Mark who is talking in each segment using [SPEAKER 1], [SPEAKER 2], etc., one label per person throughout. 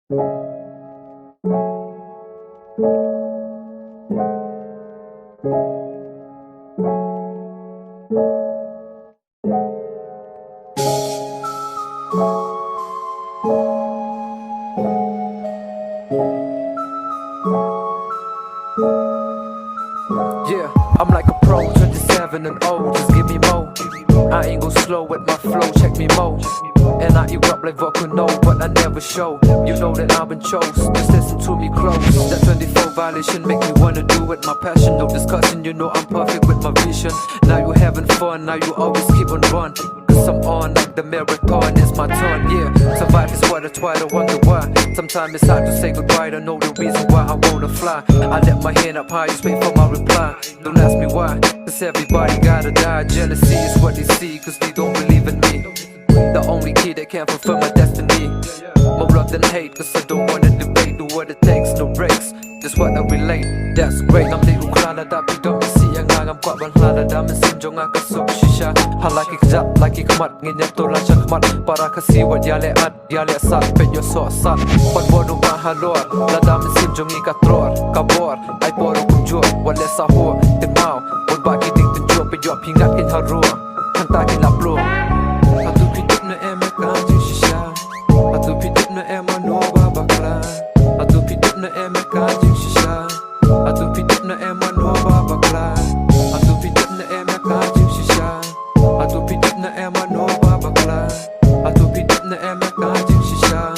[SPEAKER 1] Yeah, I'm like a pro, 27 and old, just give me more. I ain't go slow with my flow, check me more. And I erupt like volcano, but I never show. You know that I've been chose, just listen to me close. That 24 violation make me wanna do it, my passion. No discussion, you know I'm perfect with my vision. Now you having fun, now you always keep on run. Cause I'm on like the marathon, it's my turn, yeah. Survive is what I try to wonder why. Sometimes it's hard to say goodbye, to know the reason why I wanna fly. I let my hand up high, just wait for my reply. Don't ask me why, cause everybody gotta die. Jealousy is what they see, cause they don't believe in me. The only key that can fulfill my destiny. More love than hate, cause I don't wanna debate. Do what it takes, no breaks, just what I relate. That's great, I'm the uklala da pidong isi yang ngam kwa ban hlala da min sim jong ka sup shisha. Halaki kjap, laki kmat, nginya to la chak mat. Para kasi wat yale at, yale sat, pet yo so sat. Pan bono ba halor, la da min sim jong ka tror, kabor, ay poro kunjur, wale sahur, tin mau, bon ba ki ding tin jur, pe yo pingat kin harua, hanta kin la plo. Atu pidip na eme kanji shisha, atu pidip na ema no ba bakla, atu pidip na eme kanji shisha, atu pidip na ema no ba bakla, atu pidip na eme kanji shisha, atu pidip na ema no ba bakla, atu pidip na eme kanji shisha,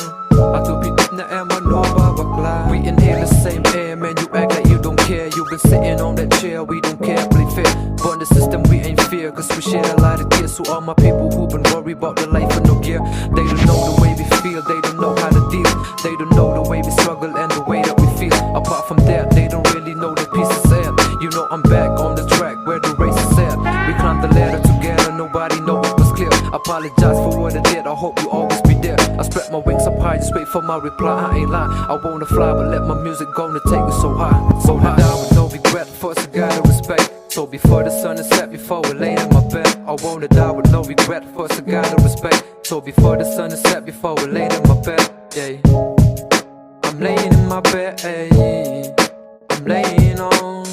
[SPEAKER 1] atu pidip na ema no ba bakla. We inhale the same air, man, you act like you don't care. You've been sitting on that chair, we don't care, play fair. Burn the system, we ain't fear, cause we share a lot of gears. So all my people who been worried about their life with no gear, they don't know the way we feel, they don't know how to deal. They don't know the way we struggle and the way that we feel. Apart from that, they don't really know the pieces end. You know I'm back on the track where the race is at. We climbed the ladder together, nobody know it was clear. Apologize for what I did, I hope you always be there. I spread my wings up high, just wait for my reply. I ain't lying, I wanna fly, but let my music go to take me so high. So high, down with no regret, first I gotta respect. So before the sun is set, before we lay in my bed, I wanna die with no regret, first I gotta respect. So before the sun is set, before we lay in my bed, yeah. I'm laying in my bed, yeah. I'm laying on,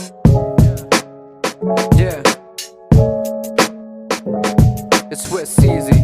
[SPEAKER 1] yeah. It's wizz-ezy.